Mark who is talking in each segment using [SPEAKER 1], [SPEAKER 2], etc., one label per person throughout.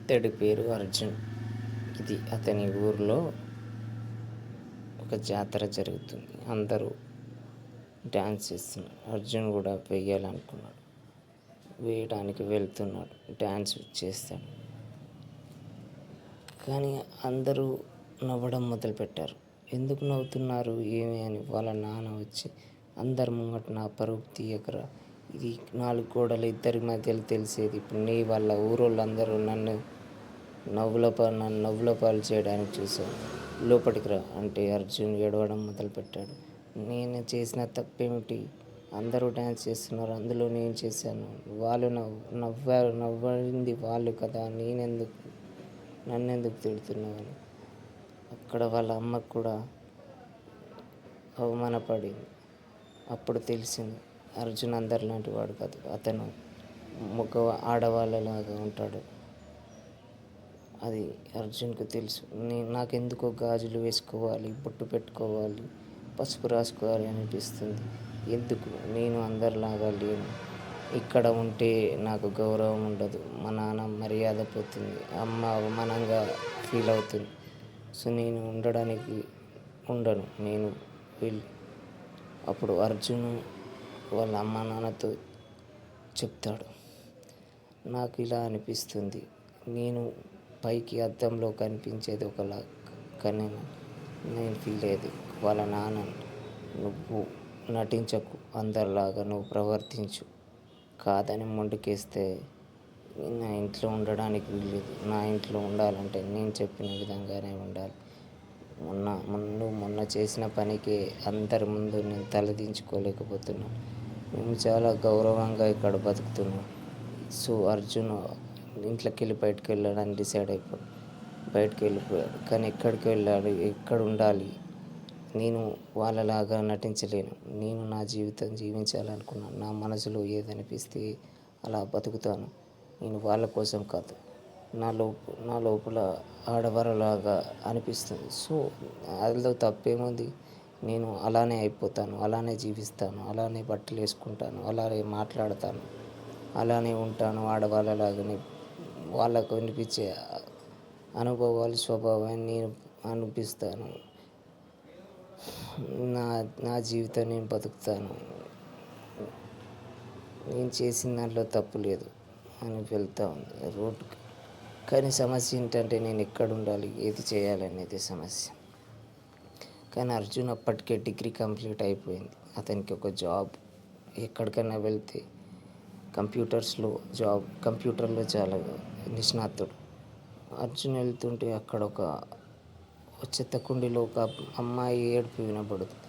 [SPEAKER 1] ఇతడి పేరు అర్జున్. ఇది అతని ఊరిలో ఒక జాతర జరుగుతుంది. అందరూ డ్యాన్స్ చేస్తున్నారు. అర్జున్ కూడా వేయాలనుకున్నాడు. వేయడానికి వెళ్తున్నాడు. డ్యాన్స్ చేస్తాడు. కానీ అందరూ నవ్వడం మొదలుపెట్టారు. ఎందుకు నవ్వుతున్నారు ఏమి అని వాళ్ళ నాన్న వచ్చి అందరి ముంగట నా పరువు తీయకరా, ఇది 4 గోడలు ఇద్దరి మధ్యలో తెలిసేది. ఇప్పుడు నీ వల్ల ఊరోళ్ళందరూ నన్ను నవ్వుల పాలు చేయడానికి చూశాను. లోపలికి రా అంటే అర్జున్ ఏడవడం మొదలుపెట్టాడు. నేను చేసిన తప్పేమిటి? అందరూ డ్యాన్స్ చేస్తున్నారు, అందులో నేను చేశాను. వాళ్ళు నవ్వింది వాళ్ళు కదా, నన్నెందుకు తిడుతున్నావని అక్కడ వాళ్ళ అమ్మకు కూడా అవమానపడింది. అప్పుడు తెలిసింది అర్జున్ అందరిలాంటి వాడు కాదు, అతను ఆడవాళ్ళలాగా ఉంటాడు. అది అర్జున్కు తెలుసు. నాకెందుకో గాజులు వేసుకోవాలి, బొట్టు పెట్టుకోవాలి, పసుపు రాసుకోవాలి అనిపిస్తుంది. ఎందుకు? నేను అందరిలాగా లేను. ఇక్కడ ఉంటే నాకు గౌరవం ఉండదు, మా నాన్న మర్యాద పోతుంది, అమ్మ అవమానంగా ఫీల్ అవుతుంది. సో నేను ఉండను. నేను అప్పుడు అర్జున్ వాళ్ళ అమ్మ నాన్నతో చెప్తాడు, నాకు ఇలా అనిపిస్తుంది. నేను పైకి అద్దంలో కనిపించేది ఒకలా, కానీ నేను ఫీల్ అయ్యేది. వాళ్ళ నాన్న, నువ్వు నటించకు, అందరిలాగా నువ్వు ప్రవర్తించు, కాదని మొండికేస్తే నా ఇంట్లో ఉండడానికి వీల్లేదు. నా ఇంట్లో ఉండాలంటే నేను చెప్పిన విధంగానే ఉండాలి. మొన్న చేసిన పనికి అందరి ముందు నేను తలదించుకోలేకపోతున్నాను. మేము చాలా గౌరవంగా ఇక్కడ బతుకుతున్నాం. సో అర్జున్ ఇంట్లోకి వెళ్ళి బయటకు వెళ్ళడానికి డిసైడ్ అయిపోయాడు. బయటకు వెళ్ళిపోయాడు. కానీ ఎక్కడికి వెళ్ళాలి, ఎక్కడ ఉండాలి? నేను వాళ్ళలాగా నటించలేను. నేను నా జీవితం జీవించాలనుకున్నాను. నా మనసులో ఏదనిపిస్తే అలా బతుకుతాను. నేను వాళ్ళ కోసం కాదు, నా లోపల ఆడవారిలాగా అనిపిస్తుంది. సో అందులో తప్పేముంది? నేను అలానే అయిపోతాను, అలానే జీవిస్తాను, అలానే బట్టలు వేసుకుంటాను, అలానే మాట్లాడతాను, అలానే ఉంటాను. ఆడవాళ్ళలాగానే వాళ్ళకు అనిపించే అనుభవాలు, స్వభావాన్ని నేను అనిపిస్తాను. నా జీవితం నేను బతుకుతాను. నేను చేసిన దాంట్లో తప్పు లేదు అని వెళ్తూ ఉంది రోడ్డుకి. కానీ సమస్య ఏంటంటే నేను ఎక్కడ ఉండాలి, ఏది చేయాలనేది సమస్య. కానీ అర్జున్ అప్పటికే డిగ్రీ కంప్లీట్ అయిపోయింది. అతనికి ఒక జాబ్, ఎక్కడికైనా వెళ్తే కంప్యూటర్లో చాలా నిష్ణాతుడు. అర్జున్ వెళ్తుంటే అక్కడ ఒక చెత్త కుండీలో ఒక అమ్మాయి ఏడుపు వినబడుతుంది.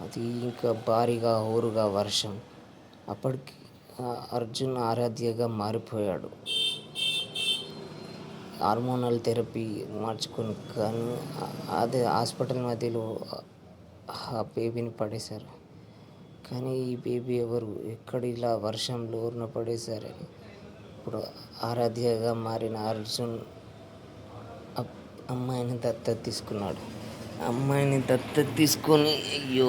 [SPEAKER 1] అది ఇంకా భారీగా హోరుగా వర్షం. అప్పటికి అర్జున్ ఆరాధ్యగా మారిపోయాడు. హార్మోనల్ థెరపీ మార్చుకొని, కానీ అదే హాస్పిటల్ మధ్యలో ఆ బేబీని పడేశారు. కానీ ఈ బేబీ ఎవరు, ఎక్కడ ఇలా వర్షంలో ఊరిన పడేశారని ఇప్పుడు ఆరాధ్యగా మారిన అర్జున్ అమ్మాయిని దత్తత తీసుకున్నాడు. అమ్మాయిని దత్తత తీసుకొని, అయ్యో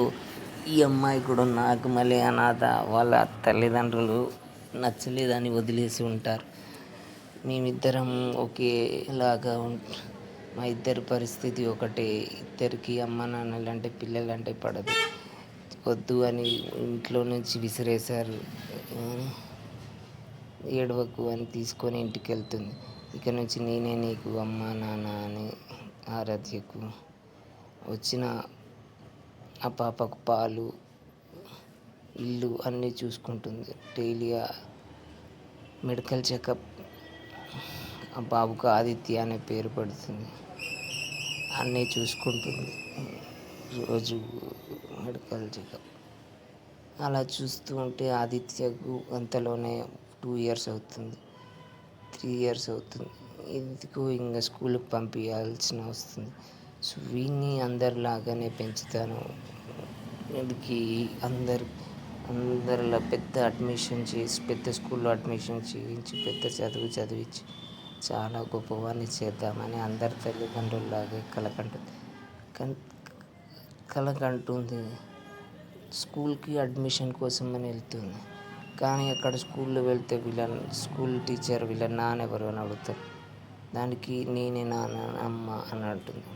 [SPEAKER 1] ఈ అమ్మాయి కూడా నాకు మళ్ళీ అనాథ, వాళ్ళ తల్లిదండ్రులు నచ్చలేదని వదిలేసి ఉంటారు, మేమిద్దరం ఒకేలాగా మా ఇద్దరి పరిస్థితి ఒకటే, ఇద్దరికి అమ్మ నాన్నలంటే పిల్లలంటే పడదు, వద్దు అని ఇంట్లో నుంచి విసిరేశారు. ఏడవకు అని తీసుకొని ఇంటికి వెళ్తుంది. ఇక నుంచి నేనే నీకు అమ్మ నాన్న అని ఆరాధ్యకు వచ్చిన ఆ పాపకు పాలు, ఇల్లు అన్నీ చూసుకుంటుంది. డైలీ మెడికల్ చెకప్, ఆ బాబుకు ఆదిత్య అనే పేరు పెడుతుంది, అన్నీ చూసుకుంటుంది. రోజు మెడికల్ చెకప్ అలా చూస్తూ ఉంటే ఆదిత్యకు అంతలోనే 2 years అవుతుంది, 3 years అవుతుంది. ఎందుకు ఇంకా స్కూల్కి పంపించాల్సిన వస్తుంది. సో వీడిని అందరిలాగానే పెంచుతాను, వీడికి అందరిలా పెద్ద స్కూల్లో అడ్మిషన్ చేయించి పెద్ద చదువు చదివించి చాలా గొప్పవాడిని చేద్దామని అందరి తల్లిదండ్రుల్లాగే కలకంటుంది. స్కూల్కి అడ్మిషన్ కోసం అని వెళ్తుంది. కానీ అక్కడ స్కూల్లో వెళ్తే స్కూల్ టీచర్ వీళ్ళ నాన్న ఎవరు అని అడుగుతారు. దానికి నేనే నాన్న అమ్మ అని అంటుంది.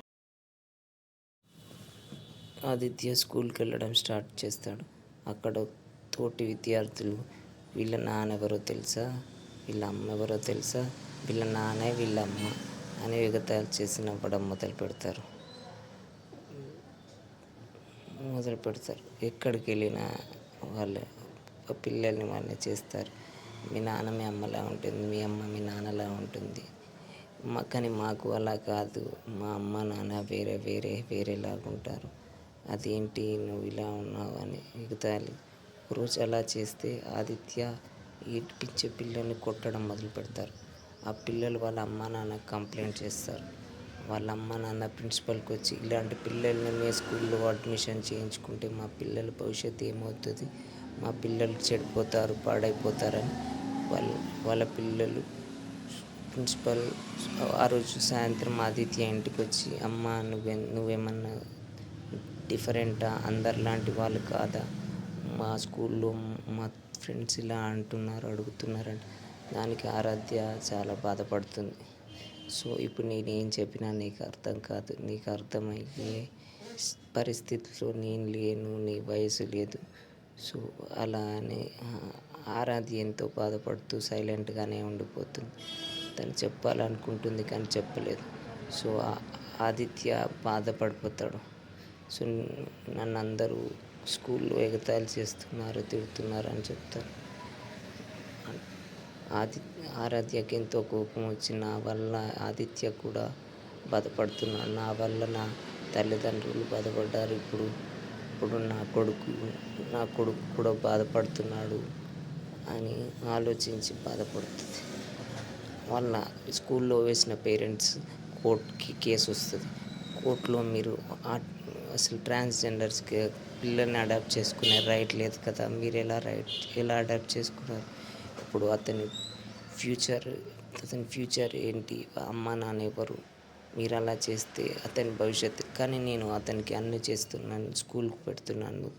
[SPEAKER 1] ఆదిత్య స్కూల్కి వెళ్ళడం స్టార్ట్ చేస్తాడు. అక్కడ తోటి విద్యార్థులు వీళ్ళ నాన్న ఎవరో తెలుసా, వీళ్ళ అమ్మ ఎవరో తెలుసా, వీళ్ళ నాన్నే వీళ్ళ అమ్మ అని ఎగతాళి చేసి నవ్వడం మొదలు పెడతారు. ఎక్కడికి వెళ్ళినా వాళ్ళ పిల్లల్ని వాళ్ళని చేస్తారు. మీ నాన్న మీ అమ్మలా ఉంటుంది, మీ అమ్మ మీ నాన్నలా ఉంటుంది, కానీ మాకు అలా కాదు, మా అమ్మ నాన్న వేరేలాగా ఉంటారు, అదేంటి నువ్వు ఇలా ఉన్నావు అని ఎగతాళి. ఒకరోజు అలా చేస్తే ఆదిత్య ఏడ్పించే పిల్లల్ని కొట్టడం మొదలు పెడతారు. ఆ పిల్లలు వాళ్ళ అమ్మ నాన్నకి కంప్లైంట్ చేస్తారు. వాళ్ళ అమ్మ నాన్న ప్రిన్సిపల్కి వచ్చి ఇలాంటి పిల్లల్ని మీ స్కూల్లో అడ్మిషన్ చేయించుకుంటే మా పిల్లల భవిష్యత్తు ఏమవుతుంది, మా పిల్లలు చెడిపోతారు పాడైపోతారని వాళ్ళ పిల్లలు ప్రిన్సిపల్ ఆ రోజు సాయంత్రం ఆదిత్య ఇంటికి వచ్చి అమ్మ నువ్వేమన్నా డిఫరెంటా, అందరిలాంటి వాళ్ళు కాదా, మా స్కూల్లో మా ఫ్రెండ్స్ ఇలా అంటున్నారు అడుగుతున్నారంటే దానికి ఆరాధ్య చాలా బాధపడుతుంది. సో ఇప్పుడు నేనేం చెప్పినా నీకు అర్థం కాదు, నీకు అర్థమయ్యే పరిస్థితిలో నేను లేను, నీ వయసు లేదు. సో అలా అని ఆరాధ్య ఎంతో బాధపడుతూ సైలెంట్గానే ఉండిపోతుంది. తను చెప్పాలనుకుంటుంది కానీ చెప్పలేదు. సో ఆదిత్య బాధపడిపోతాడు. సో నన్ను అందరూ స్కూల్లో ఎగతాళి చేస్తున్నారు, తిడుతున్నారు అని చెప్తారు. ఆరాధ్యకి ఎంతో కోపం వచ్చి నా వల్ల ఆదిత్య కూడా బాధపడుతున్నాడు, నా వల్ల నా తల్లిదండ్రులు బాధపడ్డారు, ఇప్పుడు నా కొడుకు కూడా బాధపడుతున్నాడు అని ఆలోచించి బాధపడుతుంది. వాళ్ళ స్కూల్లో వేసిన పేరెంట్స్ కోర్టుకి కేసు వస్తుంది. కోర్టులో మీరు అసలు ట్రాన్స్జెండర్స్కి పిల్లల్ని అడాప్ట్ చేసుకునే రైట్ లేదు కదా, మీరు ఎలా అడాప్ట్ చేసుకున్నారు, ఇప్పుడు అతని ఫ్యూచర్ ఏంటి, అమ్మ నాన్న ఎవరు, మీరు అలా చేస్తే అతని భవిష్యత్తు. కానీ నేను అతనికి అన్నీ చేస్తున్నాను, స్కూల్కి పెడుతున్నాను,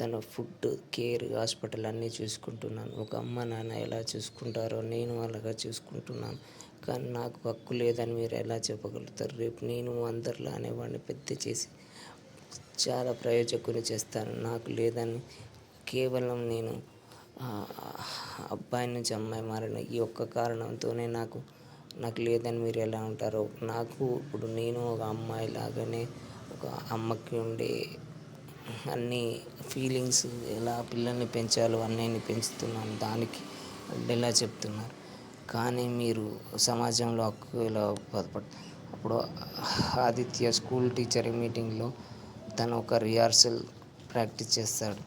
[SPEAKER 1] తన ఫుడ్ కేర్ హాస్పిటల్ అన్నీ చూసుకుంటున్నాను, ఒక అమ్మ నాన్న ఎలా చూసుకుంటారో నేను అలాగా చూసుకుంటున్నాను, కానీ నాకు హక్కు లేదని మీరు ఎలా చెప్పగలుగుతారు, రేపు నేను అందరిలో అనేవాడిని పెద్ద చేసి చాలా ప్రయోజకుని చేస్తాను, నాకు లేదని కేవలం నేను అబ్బాయి నుంచి అమ్మాయి మారిన ఈ ఒక్క కారణంతోనే నాకు లేదని మీరు ఎలా ఉంటారో, నాకు ఇప్పుడు నేను ఒక అమ్మాయి లాగానే ఒక అమ్మకి ఉండే అన్ని ఫీలింగ్స్ ఎలా పిల్లల్ని పెంచాలో అన్నీ పెంచుతున్నాను, దానికి ఎలా చెప్తున్నారు, కానీ మీరు సమాజంలో హక్కు ఎలా బాధపడుతుంది. అప్పుడు ఆదిత్య స్కూల్ టీచర్ మీటింగ్లో తను ఒక రిహార్సల్ ప్రాక్టీస్ చేస్తాడు.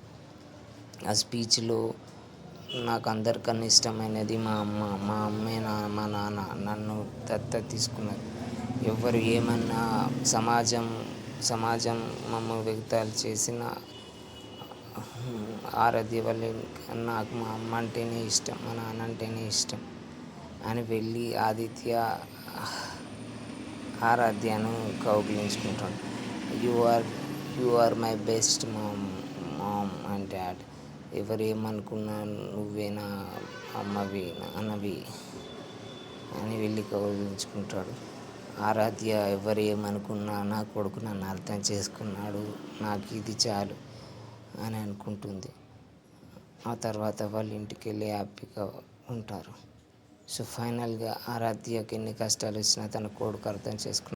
[SPEAKER 1] ఆ స్పీచ్లో నాకు అందరికన్నా ఇష్టమైనది మా అమ్మే మా నాన్న నన్ను దత్తత తీసుకున్నారు, ఎవరు ఏమన్నా సమాజం మమ్మల్ని ఎగతాళి చేసిన ఆరాధ్య వల్లే నాకు మా అమ్మ అంటేనే ఇష్టం, మా నాన్న అంటేనే ఇష్టం అని వెళ్ళి ఆదిత్య ఆరాధ్యను కౌగిలించుకుంటాడు. You are my best mom and dad, ఎవరేమనుకున్నా నువ్వే నా అమ్మవి నాన్నవి అని వెళ్ళి కౌగిలించుకుంటాడు. ఆరాధ్య ఎవరు ఏమనుకున్నా నా కొడుకు నన్ను అర్థం చేసుకున్నాడు, నాకు ఇది చాలు అని అనుకుంటుంది. ఆ తర్వాత వాళ్ళ ఇంటికి వెళ్ళి హ్యాపీగా ఉంటారు. సో ఫైనల్గా ఆరాధ్యకి ఎన్ని కష్టాలు వచ్చినా తన కొడుకు అర్థం చేసుకున్నాడు.